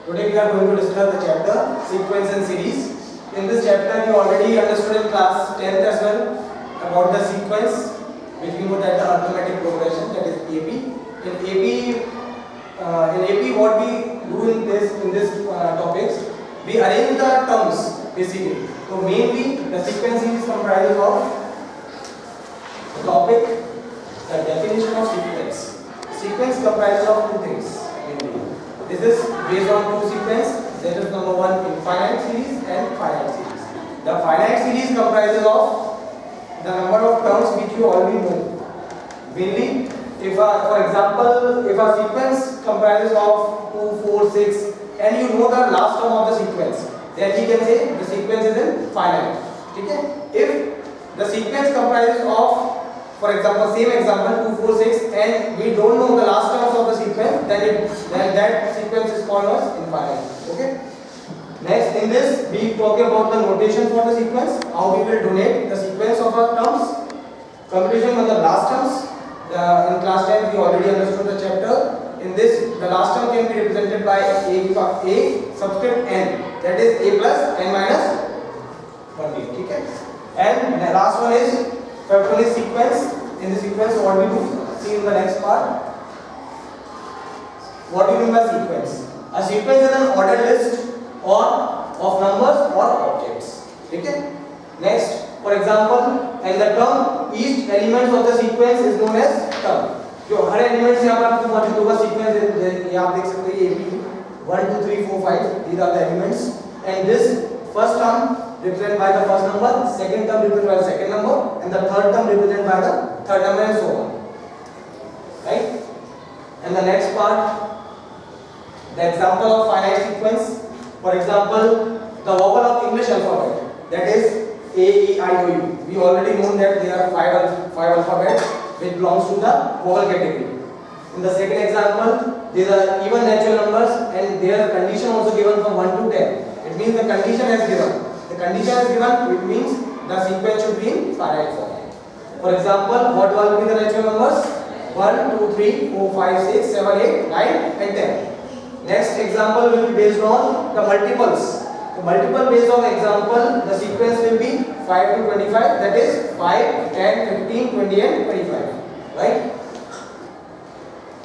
Today we are going to discuss the chapter sequence and series. In this chapter we already understood in class 10th as well about the sequence, which we know that the arithmetic progression, that is AP. In AP what we do in this topics, we arrange the terms basically. So mainly the sequence is comprised of the topic, the definition of sequence. Sequence comprises of two things mainly. This is based on two sequence. That is number one, infinite series and finite series. The finite series comprises of the number of terms which you already know. Mainly, for example, if a sequence comprises of 2, 4, 6, and you know the last term of the sequence, then we can say the sequence is infinite. Okay? If the sequence comprises of, for example, same example 2, 4, 6, and we don't know the last terms of the sequence, then that sequence is called as infinite. Okay. Next, in this we talk about the notation for the sequence, how we will donate the sequence of our terms, computation for the last terms. In class 10 we already understood the chapter. In this, the last term can be represented by a subscript n, that is a plus n minus 1b. Okay. And the last one is factorial sequence. In the sequence, what we do, see in the next part. What do you mean by sequence? A sequence is an ordered list of numbers or objects. Okay. Next, for example, and the term, each element of the sequence is known as term. जो हर element से आपको मौजूद होगा sequence, ये आप देख सकते हैं, AP 1 2 3 4 5, these are the elements, and this first term represented by the first number, second term represented by the second number, and the third term represented by the third number, and so on. Right? And the next part, the example of finite sequence. For example, the vowel of English alphabet, that is A, E, I, O, U. We already know that there are five alphabets which belongs to the vowel category. In the second example, these are even natural numbers, and their condition also given from 1 to 10. It means the condition is given. The condition is given, it means the sequence should be in finite form. For example, what will be the natural numbers? 1, 2, 3, 4, 5, 6, 7, 8, 9, and 10. Next example will be based on the multiples. The multiple based on example, the sequence will be 5 to 25, that is 5, 10, 15, 20, and 25. Right?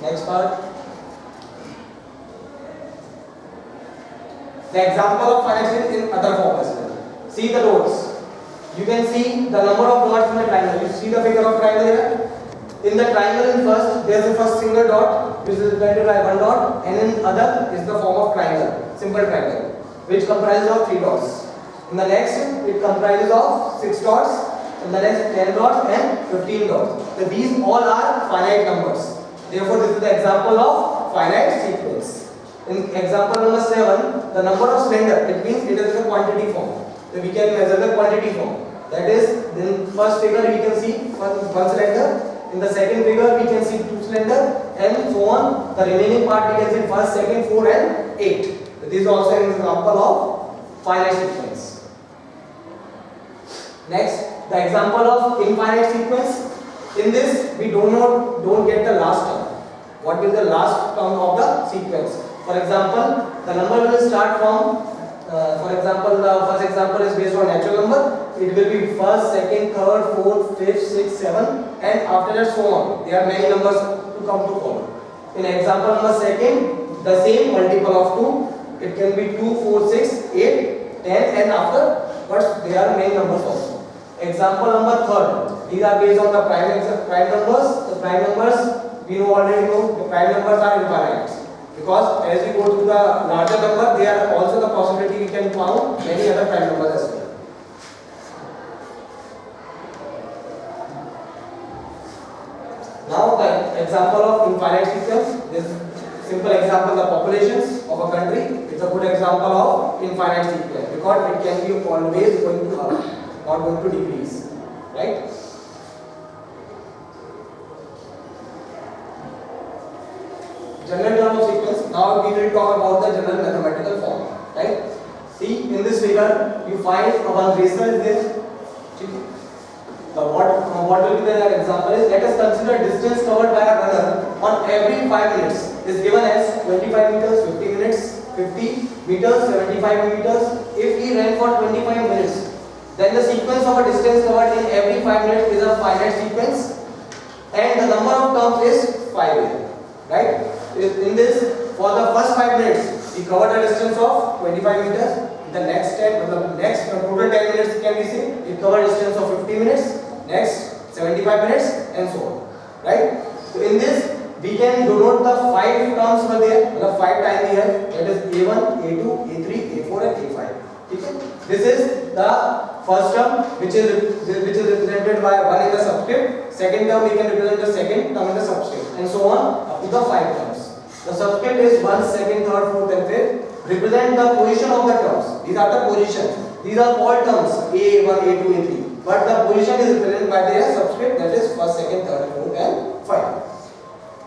Next part. The example of finite series in other form as well. See the dots. You can see the number of dots in the triangle. You see the figure of triangle here? In the triangle, in first, there is a first single dot, which is represented by one dot, and in other is the form of triangle, simple triangle, which comprises of 3 dots. In the next, it comprises of 6 dots, in the next 10 dots and 15 dots. So these all are finite numbers. Therefore, this is the example of finite sequence. In example number 7, the number of cylinder, it means it is a quantity form. So we can measure the quantity form. That is, in first figure we can see one cylinder. In the second figure we can see 2 cylinder, and so on. The remaining part we can see first, second, 4 and 8. So this is also an example of finite sequence. Next, the example of infinite sequence. In this we don't get the last term. What will the last term of the sequence? For example, the number will start from, for example, the first example is based on natural number. It will be first, second, third, fourth, fifth, sixth, seventh, and after that so on. There are many numbers to come to form. In example number second, the same multiple of 2. It can be 2, 4, 6, 8, 10, and after, but there are many numbers also. Example number third. These are based on the prime numbers. The prime numbers, we already know the prime numbers are infinite. Because as we go to the larger number, there are also the possibility we can found many other prime numbers as well. Now the example of infinite sequence. This simple example, the populations of a country. It's a good example of infinite sequence because it can be always going to up, not going to decrease. Right? General term of sequence. Now we will talk about the general mathematical form. Right? See, in this figure, you find one racer is there. What will be the example is, let us consider distance covered by a runner on every 5 minutes is given as 25 meters, 50 minutes, 50 meters, 75 meters. If he ran for 25 minutes, then the sequence of a distance covered in every 5 minutes is a finite sequence, and the number of terms is 5 right? In this, for the first 5 minutes, he covered a distance of 25 meters. The next total 10 minutes can be seen. He covered a distance of 50 minutes. Next 75 minutes, and so on. Right? So in this, we can denote the 5 terms over there, the 5 times here. That is A1, A2, A3, A4, and A5. Okay? This is the first term, which is represented by 1 in the subscript. Second term, we can represent the second term in the subscript, and so on up to the 5 terms. The subscript is 1, 2nd, 3rd, 4th, and 5th. Represent the position of the terms. These are the positions. These are all terms A1, A2, A3. But the position is represented by their subscript, that is 1st, 2nd, 3rd, 4th, and 5.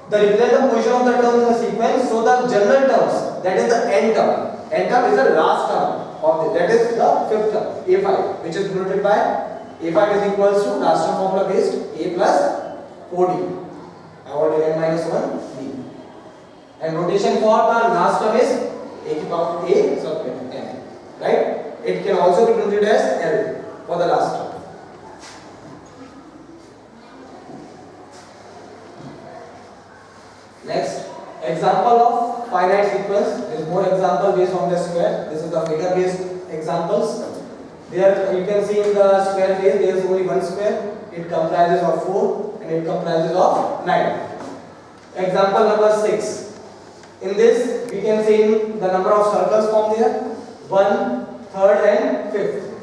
The represent the position of the terms in the sequence. So the general terms, that is the n term. N term is the last term of this. That is the 5th term, A5, which is denoted by A5 is equals to last term formula based A plus 4D. I already n minus 1D. And notation for the last term is A to the power A subscript n. Right? It can also be denoted as L for the last term. Next, example of finite sequence. There is more example based on the square. This is the figure based examples. There you can see in the square phase there is only one square. It comprises of 4 and it comprises of 9. Example number 6. In this we can see the number of circles formed there. 1, 3rd and 5th.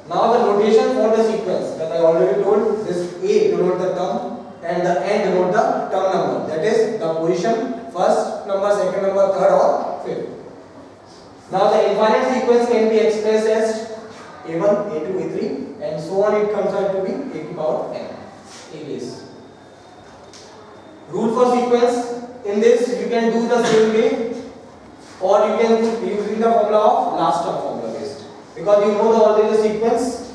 Now the notation for the sequence that I already told, this A denote the term and the n denote the term number, that is the position, first number, second number, third or fifth. Now the infinite sequence can be expressed as A1, A2, A3 and so on. It comes out to be A to the power n, A base. Rule for sequence, in this you can do the same way or you can do using the formula of last term formula based, because you know the already the sequence.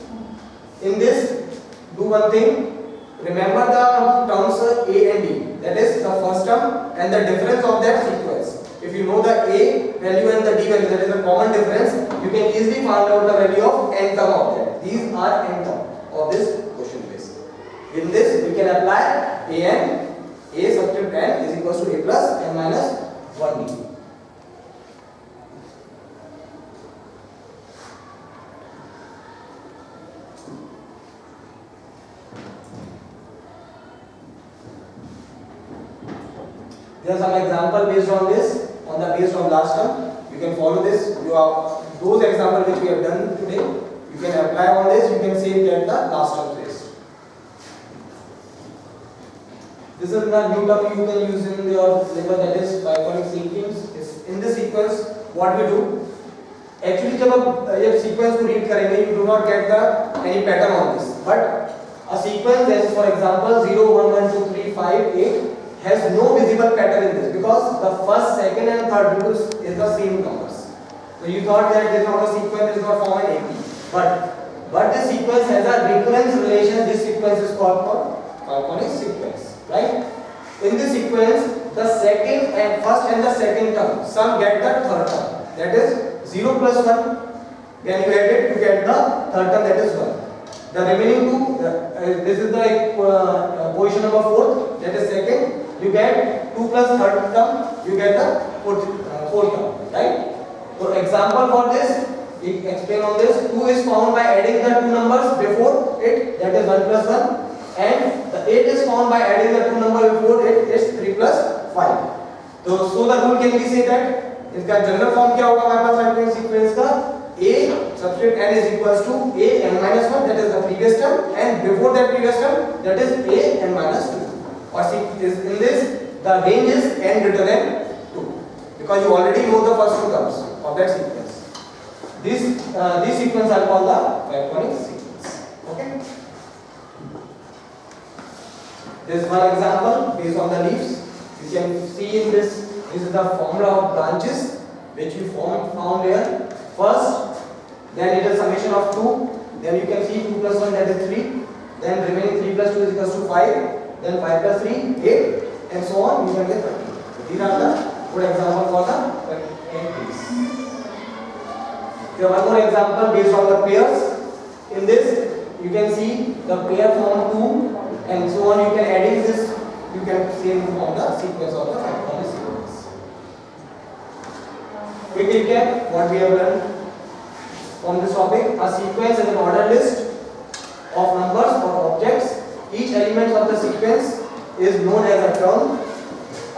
In this, do one thing. Remember the terms A and D, that is the first term and the difference of that sequence. If you know the A value and the D value, that is a common difference, you can easily find out the value of n term of that. These are n term of this question base. In this, we can apply an A subscript n is equals to A plus n minus 1D. There are some example based on this, on the based on last term. You can follow this. You have those examples which we have done today. You can apply on this. You can say that the last term phase. This is the new term you can use in your syllabus, that is Pythonic sequence. In this sequence, what we do? Actually, जब आप ये sequence को read करेंगे, you do not get the any pattern on this. But a sequence is, for example, 0, 1, 1, 2, 3, 5, 8. Has no visible pattern in this because the first, second and third rules is the same numbers. So you thought that this not a sequence is not formed in AP. But this sequence has a recurrence relation. This sequence is called Pythonic sequence. Right? In this sequence, the second and first and the second term, some get the third term. That is 0 plus 1. When you add it, you get the third term, that is 1. The remaining two, this is the position number 4, that is second. You get 2 plus third term, you get the fourth term, right? So example for this, we explain on this. 2 is found by adding the two numbers before it, that is 1 plus 1, and the 8 is found by adding the two numbers before it, is 3 plus 5. So the rule can be say that इसका general form क्या होगा हमारे पास Pythonic sequence का? A subscript n is equals to A n minus 1, that is the previous term, and before that previous term, that is A n minus 2. Or in this, the range is n greater than 2, because you already know the first two terms of that sequence. These sequences are called the Pythonic sequence. Okay. This is one example based on the leaves. You can see in this. This is the formula of branches which we found here. First, then it is summation of 2. Then you can see 2 plus 1, that is 3. Then remaining 3 plus 2 is equals to 5. Then 5 plus 3, 8, and so on. You can get 30. These are the good example for the entries. Here one more example based on the pairs. In this you can see the pair form 2 and so on. You can adding this, you can same form the sequence of the factorial sequence. Quick recap what we have learned from this topic. A sequence is an ordered list of numbers or objects. Each element of the sequence is known as a term.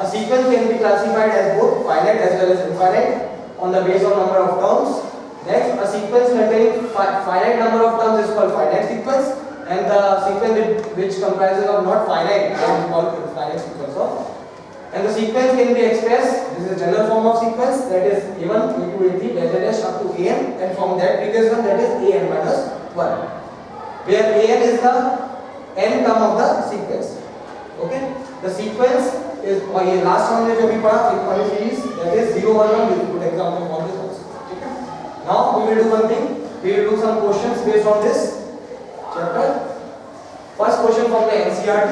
A sequence can be classified as both finite as well as infinite on the basis of number of terms. Next, a sequence containing finite number of terms is called finite sequence, and the sequence which comprises of not finite is called infinite sequence of. And the sequence can be expressed, this is a general form of sequence, that is A1, A2, A3, dash up to An, and from that previous one, that is An minus 1, where An is the n term of the sequence. Okay, the sequence is last one जो भी पढ़ा frequency series, that is 0 1 1. Good example for this also. Okay, now we will do one thing, we will do some questions based on this chapter. First question from the NCERT,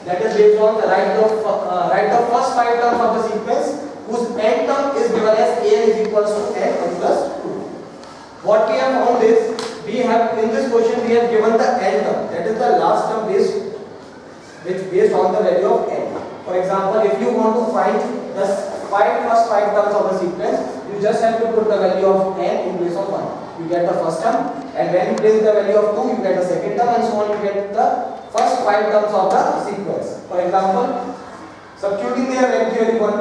that is based on the write the first 5 terms of the sequence whose n term is given as An is equals to n plus 2. What we have found is, we have in this question we have given the n term, that is the last term based on the value of n. For example, if you want to find the first 5 terms of the sequence, you just have to put the value of n in place of 1. You get the first term, and when you place the value of 2, you get the second term, and so on. You get the first 5 terms of the sequence. For example, substituting their value 1,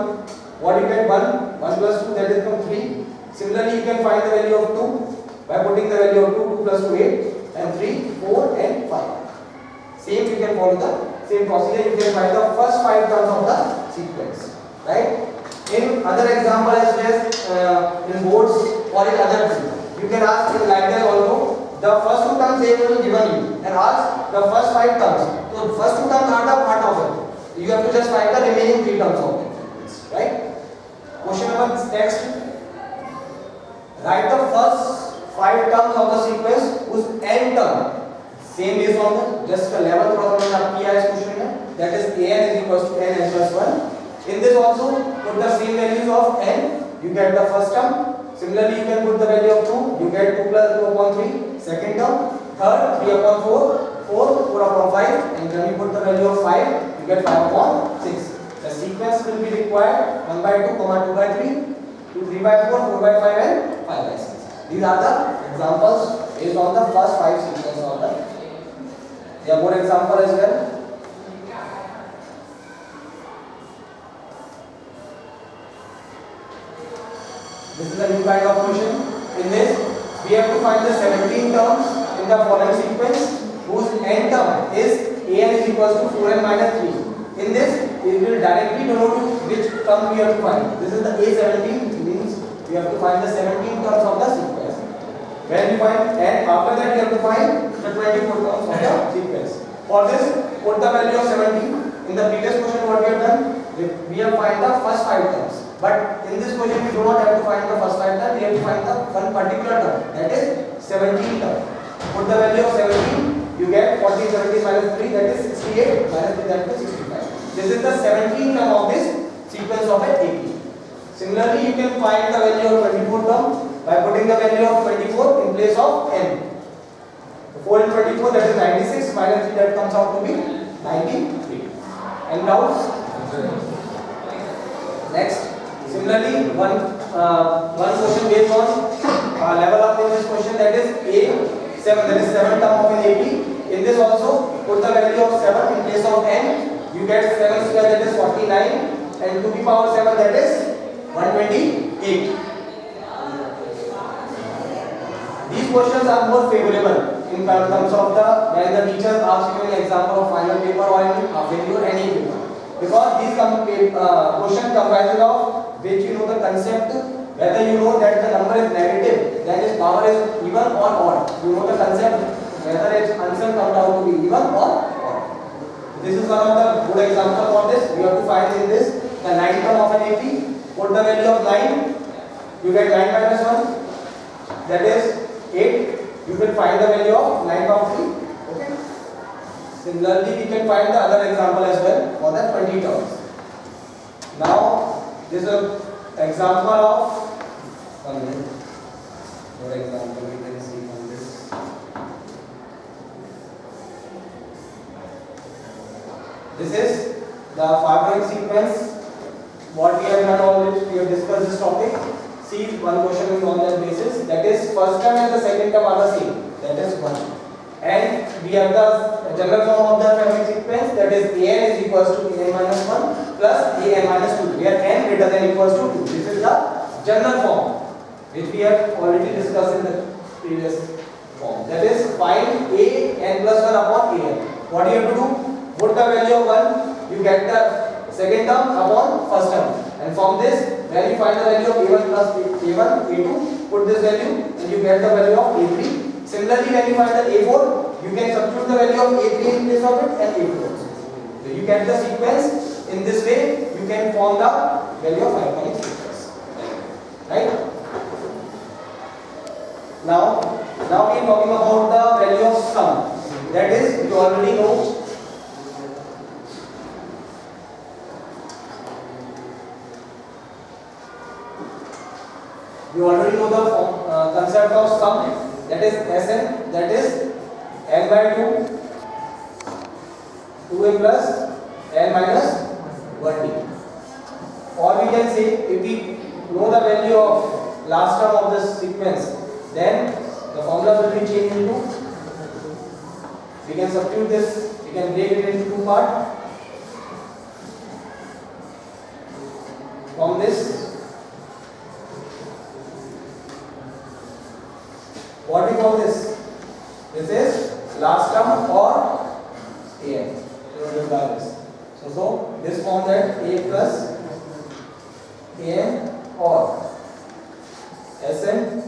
what you get 1 plus 2, that is become 3. Similarly, you can find the value of 2 by putting the value of 2, 2 plus 2 8, and 3 4 and 5. Same, you can follow the same procedure. You can find the first 5 terms of the sequence, right? In other example as well as in boards or in other field, you can ask in like that also. The first 2 terms they will given you and ask the first 5 terms. So first 2 terms are the part of it. You have to just find the remaining 3 terms of it, right? Question number next. Write the first 5 terms of the sequence whose n term same based on the just the level थोड़ा सा मैंने किया है इस question में, that is An is equals to n plus 1. In this also put the same values of n, you get the first term. Similarly, you can put the value of 2, you get 2 plus 2 upon 3, second term. Third, 3 upon 4, 4 upon 5, and when you put the value of 5, you get 5 upon 6. The sequence will be required 1 by 2, 2 by 3, 3 by 4, 4 by 5, and 5 by 6. These are the examples based on the first 5 sequences of the. There are more example as well. This is a new kind of question. In this, we have to find the 17 terms in the following sequence whose n term is An is equals to 4n minus 3. In this, it will directly denote which term we have to find. This is the A17, means we have to find the 17 terms of the sequence. When we find, and after that we have to find the 24 terms of the sequence. For this, put the value of 17. In the previous question, what we have done, we have find the first 5 terms. But in this question, we do not have to find the first 5 terms. We have to find the one particular term, that is 17 term. Put the value of 17. You get 40 70 minus 3, that is 68 minus 3, that is 65. This is the 17 term of this sequence of an AP. Similarly, you can find the value of 24 term by putting the value of 24 in place of n. 4 and 24, that is 96 minus 3, that comes out to be 93. And now next, similarly one question based on level up in this question, that is A7, that is 7 term of an AP. In this also put the value of 7 in place of n. You get 7 square, that is 49, and 2 to the power 7, that is 128. These questions are more favorable in terms of the when the teachers ask you an example of final paper or any failure any paper, because these question comprises of which you know the concept, whether you know that the number is negative, then its power is even or odd. You know the concept whether its answer comes out to be even or odd. This is one of the good example for this. You have to find in this the 9 term of an AP. Put the value of 9, you get 9 minus 1, that is 8. You will find the value of 9 power 3. Okay. Similarly, we can find the other example as well for the 20 terms. Now This is an example of one minute. For example, we can see on this. This is the harmonic sequence. What we have done already, we have discussed this topic. See, one question is on that basis. That is, first term and the second term are the same. That is 1. And we have the general form of the harmonic sequence. That is, an is equals to an minus 1 plus an minus 2. Where n greater than equals to 2. This is the general form, which we have already discussed in the previous form. That is, find a n plus 1 upon a n. What you have to do? Put the value of 1, you get the second term upon first term. And from this, when you find the value of a1 plus a1, a2, put this value and you get the value of a3. Similarly, when you find the a4, you can substitute the value of a3 in place of it and a4 also. So you get the sequence. In this way, you can form the value of harmonic sequence. Right? Now we are talking about the value of sum. That is, you already know. You already know the concept of sum, that is Sn, that is n by 2, 2n plus n minus 1d. Or we can say, if we know the value of last term of this sequence, then the formula will be changed into, we can substitute this, we can break it into two parts. From this, what we call this? This is last term or an. So this form that a plus an or Sn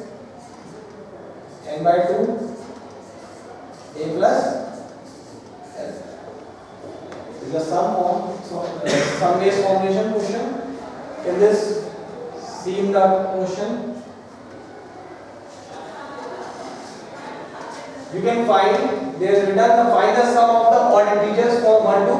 n by 2 a plus n. This is a sum form, sum based formulation question. In this, see in the question, you can find, there is written the find the sum of the odd integers from 1 to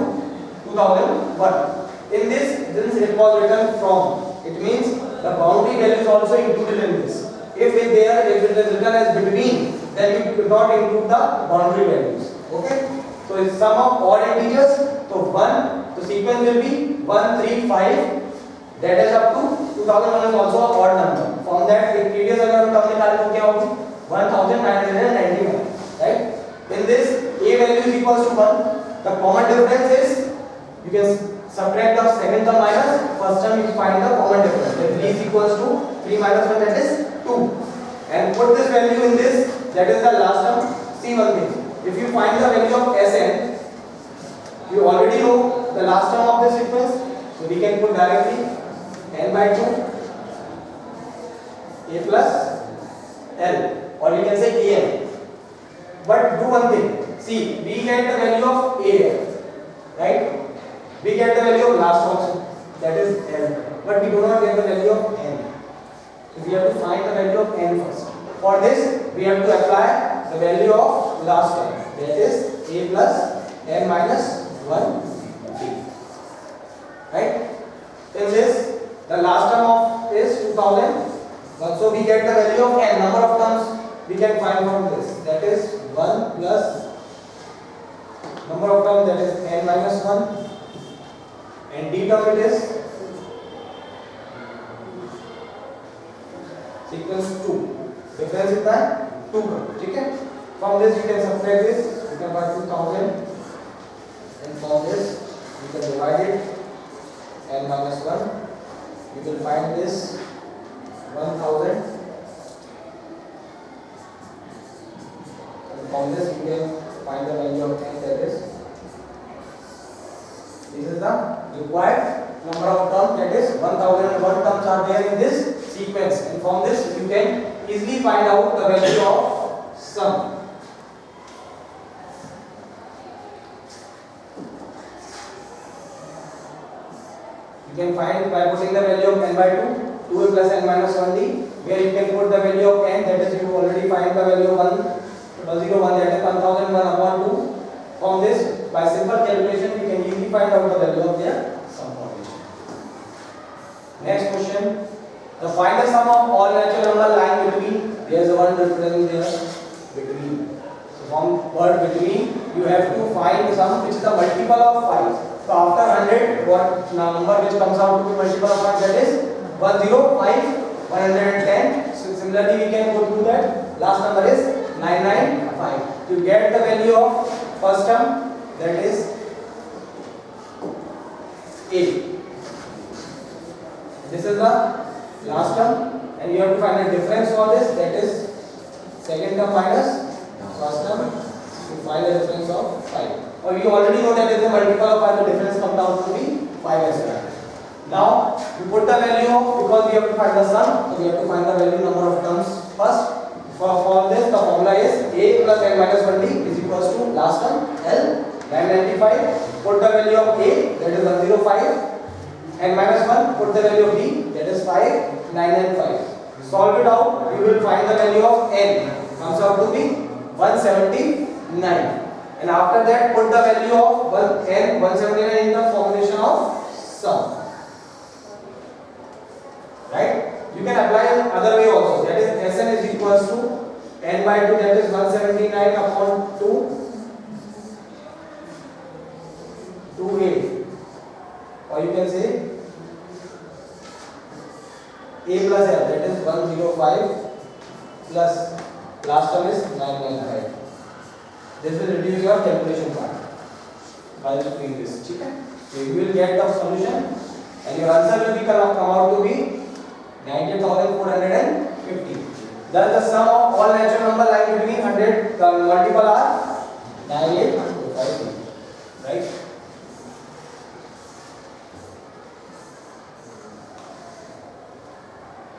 2001. In this, since it was written from, it means the boundary value is also included in this. If it is written as between, then you could not include the boundary values. Okay? So it's sum of odd integers. So 1, the sequence will be 1, 3, 5. That is up to 2001 is also a odd number. From that, if previous number हमने निकाले तो क्या होगी? 1999. Right? In this, a value is equals to 1. The common difference is, you can subtract the second term minus first term, you find the common difference. That 3 is equals to 3 minus 1, that is 2. And put this value in this, that is the last term. See one thing. If you find the value of Sn, you already know the last term of this sequence. So we can put directly n by 2 a plus l, or you can say an. But do one thing. See, we get the value of a, right? We get the value of last option, that is l. But we do not get the value of n. So we have to find the value of n first. For this, we have to apply the value of last term, that is a plus n minus 1d. Right? In this, the last term of is 2000. So we get the value of n, number of terms we can find from this. That is 1 plus number of terms, that is n minus 1, and d term it is sequence 2. Difference is that 2 term. Okay? From this you can subtract this, you can find 2000, and from this you can divide it, n minus 1. You will find this 1000, and from this you can find the value of n, that is, this is the required number of terms, that is 1001 terms are there in this sequence, and from this you can easily find out the value of sum. You can find by putting the value of n by 2, 2a plus n minus 1d, where you can put the value of n, that is you already find the value of 101, that is 1001 upon 2. From this, by simple calculation, we can easily find out the value of their sum formation. Next question. The find the sum of all natural number lying between. There is one difference there between. So from word between, you have to find the sum which is the multiple of 5. So after 100, what number which comes out to be multiple of 5? That is 105, 110. So similarly, we can go through that. Last number is 995. To get the value of first term, that is 8. This is the last term, and you have to find the difference for this. That is second term minus first term. To find the difference of 5. Or we already know that if the multiple of 5, the difference comes down to be 5 as well. Now you put the value of, because we have to find the sum, so we have to find the value number of terms first. For this, the formula is a plus n minus 1d is equals to last term L 995. Put the value of a, that is 105. N minus 1, put the value of b, that is 5, 9 and 5. Solve it out, you will find the value of n, comes out to be 179. And after that, put the value of n, 179 in the formulation of sum. Right? You can apply other way also, that is Sn is equals to n by 2, that is 179 upon 2, 2a. Or you can say a plus l, that is 105 plus last term is 995. This will reduce your calculation part by doing this. Okay? So you will get the solution and your answer will come out to be 90,450. Thus the sum of all natural number lying between 100, the multiple are 9853. Right?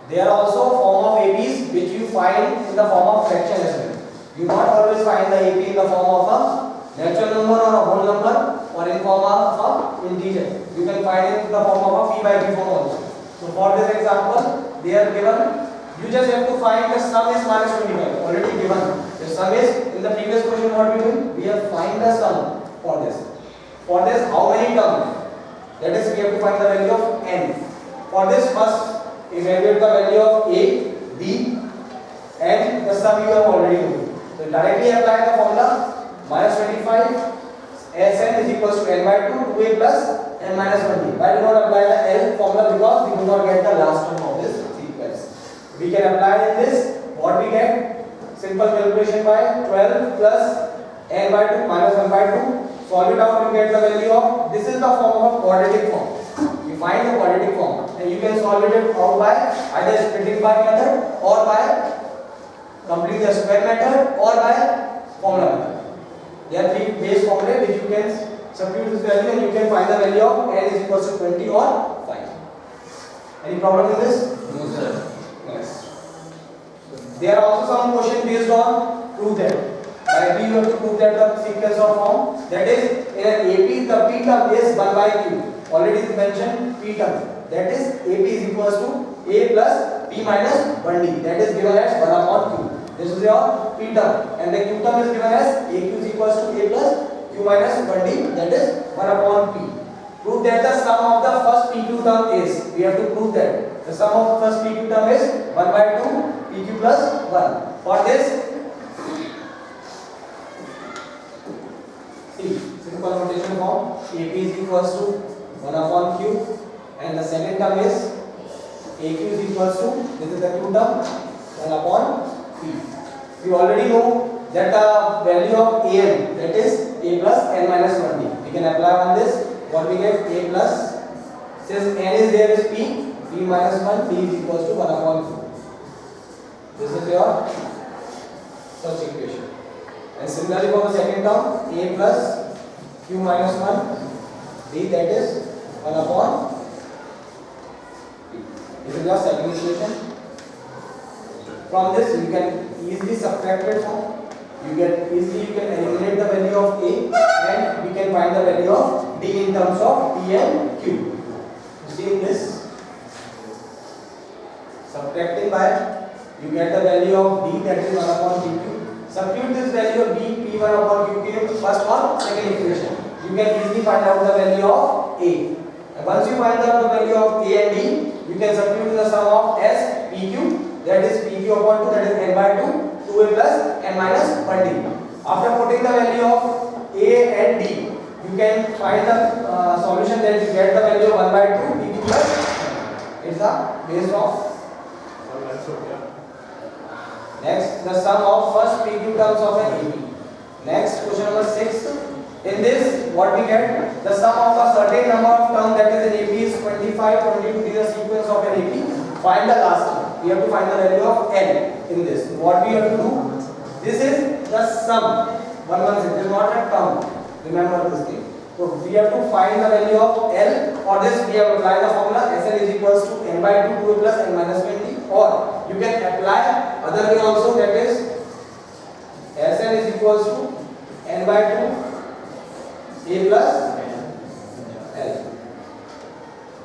There are also form of APs which you find in the form of fraction as well. You not always find the AP in the form of a natural number or a whole number or in form of a integer. You can find it in the form of a p by q form also. So for this example, they are given. You just have to find the sum is minus 25. Already given. The sum is in the previous question. What we doing? We have find the sum for this. For this, how many terms? That is, we have to find the value of n. For this, first evaluate the value of a, b, and the sum you have already known. So directly apply the formula minus 25 Sn is equals to n by 2 2a plus n minus 1d. Why do not apply the L formula? Because we do not get the last term of this sequence. We can apply in this. What we get? Simple calculation by 12 plus n by 2 minus 1 by 2. Solve it out, you get the value of. This is the form of a quadratic form. You find the quadratic form, and you can solve it out by either splitting part method or by completing the square method or by formula method. There are three base formulae which you can substitute this value and you can find the value of n is equals to 20 or 5. Any problem in this? No, sir. Yes. There are also some questions based on prove that. By B you have to prove that the sequence of form, that is in an AP the p term is 1 by q. Already mentioned p term. That is AP is equals to a plus p minus 1d. That is given as 1 upon q. This is your p term, and the q term is given as aq is equals to a plus q minus 1d. That is 1 upon p. Prove that the sum of the first pq term is. We have to prove that the sum of the first pq term is 1 by 2 pq plus 1. For this, see simple notation form. AP is equals to 1 upon q, and the second term is aq is equals to, this is the q term, 1 upon p. We already know that the value of an, that is a plus n minus 1d. We can apply on this. What we get? A plus, since n is there is p minus 1, p is equals to 1 upon q. This is your such equation. And similarly for the second term, a plus q minus 1 d, that is 1 upon p. This is your second equation. From this you can easily subtract it from. You can eliminate the value of a, and we can find the value of d in terms of p and q. You see in this, subtracting by, you get the value of d, that is 1 upon pq. Substitute this value of d, p1 upon qq first or second equation. You can easily find out the value of a. And once you find out the value of a and d, you can substitute the sum of S PQ, that is PQ upon 2, that is n by 2, 2a plus n minus 1d. After putting the value of a and d, you can find the solution, that you get the value of 1 by 2 PQ plus is the base of. Next, the sum of first PQ terms of an AP. Next, question number 6. In this, what we get? The sum of a certain number of terms, that is in AP, is 25, 22. These are sequence of an AP. Find the last term. We have to find the value of n in this. What we have to do? This is the sum. 116. It is not a term. Remember this thing. So we have to find the value of L. For this, we have applied the formula Sn is equals to n by 2, 2a plus n minus 20. Or you can apply other way also, that is Sn is equals to n by 2 a plus L.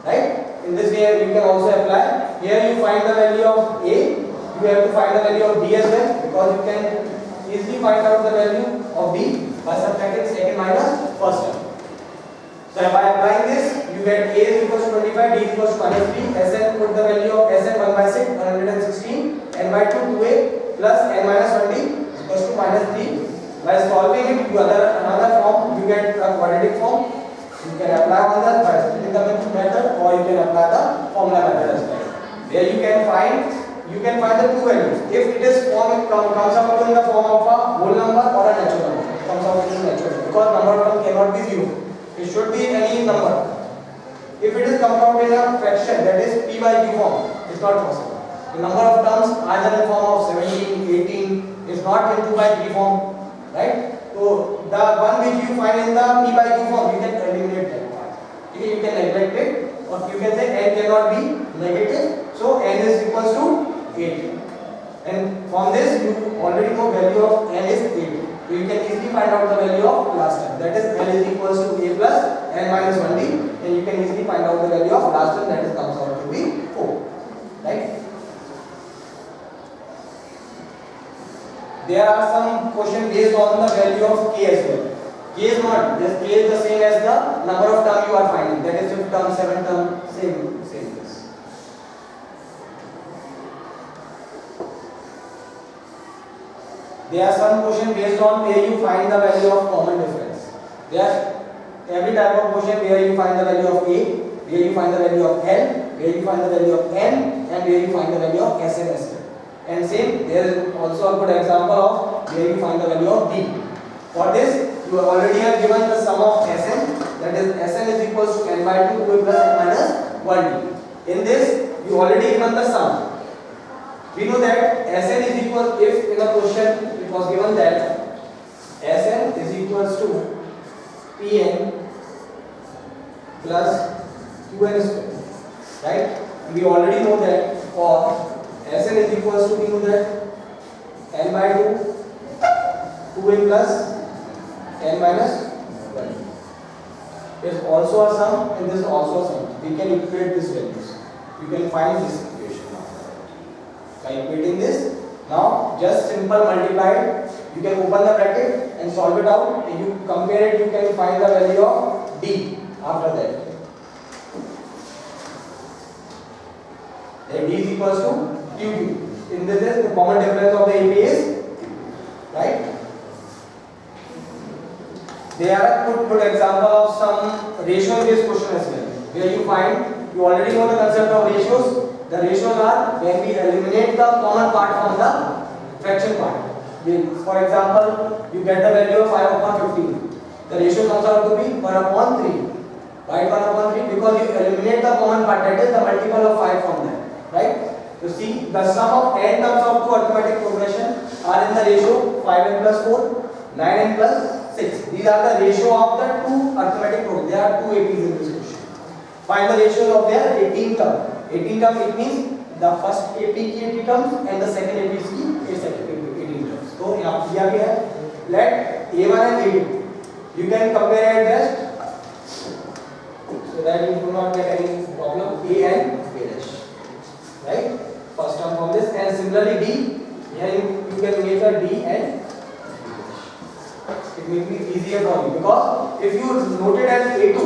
Right? In this way you can also apply. Here you find the value of A, you have to find the value of B as well, because you can easily find out the value of B by subtracting second minus first term. So by applying this, you get A is equals to 25, D is equals to minus 3, Sn, put the value of Sn 1 by 6, 116, n by 2, 2a plus n minus 1d is equals to minus 3. By solving it, you another form, you get a quadratic form. You can apply on that by splitting the method, or you can apply the formula method as well. There you can find the two values. If it is comes out in the form of a whole number or a natural number, it comes out in natural number, because number term cannot be zero. It should be any number. If it is come out in a fraction, that is p by q form, it's not possible. The number of terms either in the form of 17, 18 is not in 2 by 3 form. Right? So the one which you find in the p by q form, you can eliminate that part. You can neglect it, or you can say n cannot be negative, so n is equals to 8. And from this you already know value of n is 8. So you can easily find out the value of last term. That is n is equals to a plus n minus 1d. And you can easily find out the value of last term, that is comes out to be 4. Right? There are some questions based on the value of k as well. K is not, just k is the same as the number of term you are finding. That is 5 term, 7 term, same this. There are some questions based on where you find the value of common difference. There are every type of question where you find the value of a, where you find the value of l, where you find the value of n, and where you find the value of Sn as well. And same, there is also a good example of where you find the value of d. For this, you already have given the sum of Sn, that is Sn is equals to n by 2 plus n minus 1d. In this, you already given the sum. We know that Sn is equal, if in a question it was given that Sn is equals to Pn plus Qn square, right? We already know that for Sn is equals to, we know that n by 2, 2n plus n minus 1. There is also a sum, and this is also a sum. We can equate these values. You can find this equation now. By equating this, now just simple multiply. You can open the bracket and solve it out. If you compare it, you can find the value of d after that. Then d is equals to q. In this is the common difference of the AP is, right? There are good example of some ratio based question as well, where you find, you already know the concept of ratios. The ratios are when we eliminate the common part from the fraction part. For example, you get the value of 5 upon 15. The ratio comes out to be 1 upon 3. Why 1 upon 3? Because you eliminate the common part, that is the multiple of 5 from there, right? You see, the sum of n terms of two arithmetic progression are in the ratio 5n plus 4, 9n plus 6. These are the ratio of the two arithmetic progression. There are two APs in this question. Find the ratios of their 18 term. 18 term, it means the first AP की 80 terms and the second AP की 18 terms. So यहाँ we have let A1 and A2. You can compare it just so that you do not get any problem. A and A dash, right? First term from this, and similarly D. Here you can make a D and it will be easier for you, because if you note it as A2,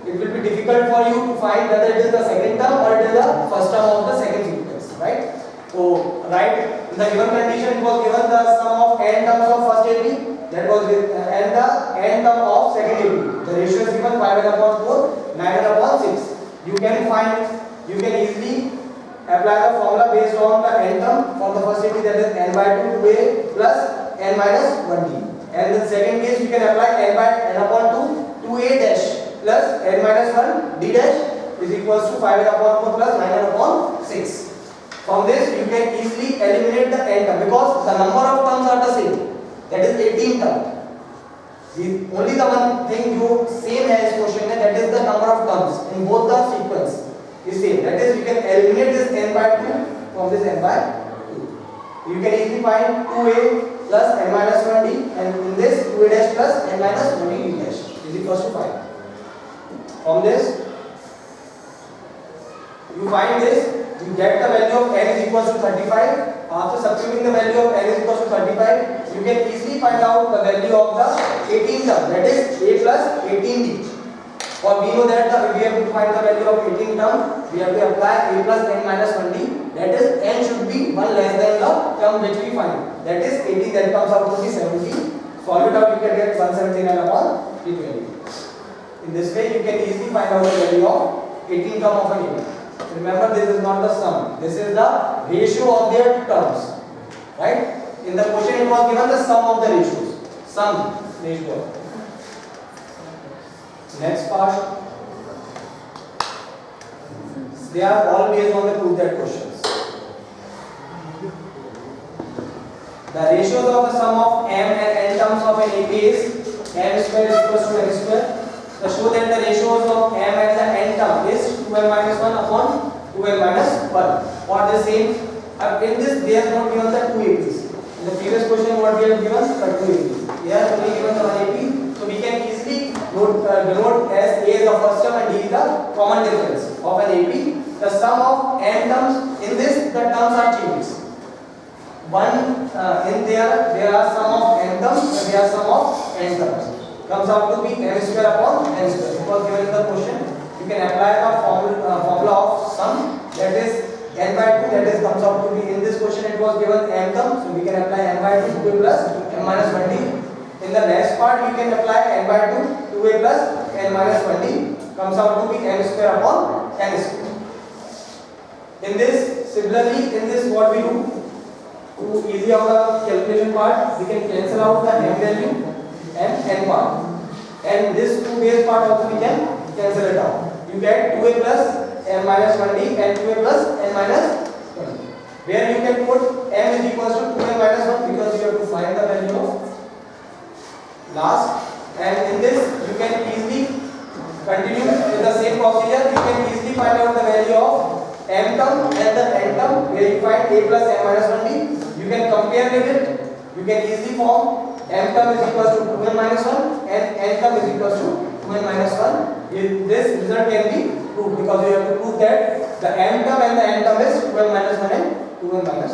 it will be difficult for you to find whether it is the second term or it is the first term of the second sequence, right? So right, in the given condition it was given the sum of n terms of first AP, that was and the n term of second AP. The ratio is given 5n/4, 9n/6. You can easily apply the formula based on the n term for the first AP, that is n/2 2a plus n-1d. And in the second case you can apply n/2 2a dash plus n-1 d dash is equals to 5n/4 plus 9n/6. From this you can easily eliminate the n term because the number of terms are the same, that is 18 terms. Only the one thing you same as question hai, that is the number of terms in both the sequence is same, that is you can eliminate this n/2 from this n/2. You can easily find 2a plus n-1d, and in this 2a dash plus n-1d dash is equals to 5. From this you find this, you get the value of n is equals to 35. After substituting the value of n is equals to 35, you can easily find out the value of the 18 term, that is a plus 18d. Or we know that if we have to find the value of 18 term, we have to apply a plus n-1d, that is n should be 1 less than the term which we find, that is 80, that comes out to be 70. Solve it out, you can get 179/320. In this way you can easily find out the value of 18 term of an AP. Remember, this is not the sum, this is the ratio of their terms, right? In the question it was given the sum of the ratios, sum ratio. Next part, they are all based on the proof that questions. The ratios of the sum of m and n terms of an AP is m square is equals to n square. So show that the ratios of m and the n term is 2n-1/2n-1, or the same. In this they have not given the 2 APs. In the previous question what we have given the 2 APs. They are only given the 1 AP, so we can easily denote as A is the first term and D is the common difference of an AP. The sum of n terms, in this the terms are changes. One in there are sum of n terms and there are sum of n terms. Comes out to be m square upon n square. It was given in the question. You can apply the formula of sum, that is n/2, that is comes out to be, in this question it was given m term, so we can apply n/2 2a plus n-1d. In the next part you can apply n/2 2a plus n-1d, comes out to be m square upon n square. In this, similarly in this what we do to easy out the calculation part, we can cancel out the m value and n part, and this 2 base part also we can cancel it out. You get 2a plus n-1d and 2a plus n-1d, where you can put m is equals to 2n-1 because you have to find the value of last, and in this you can easily continue with the same procedure. You can easily find out the value of m term and the n term, where you find a plus n-1d. You can compare with it. You can easily form m term is equals to 2n-1 and n term is equals to 2n-1. This result can be proved because you have to prove that the m term and the n term is 2n-1 and 2n-1.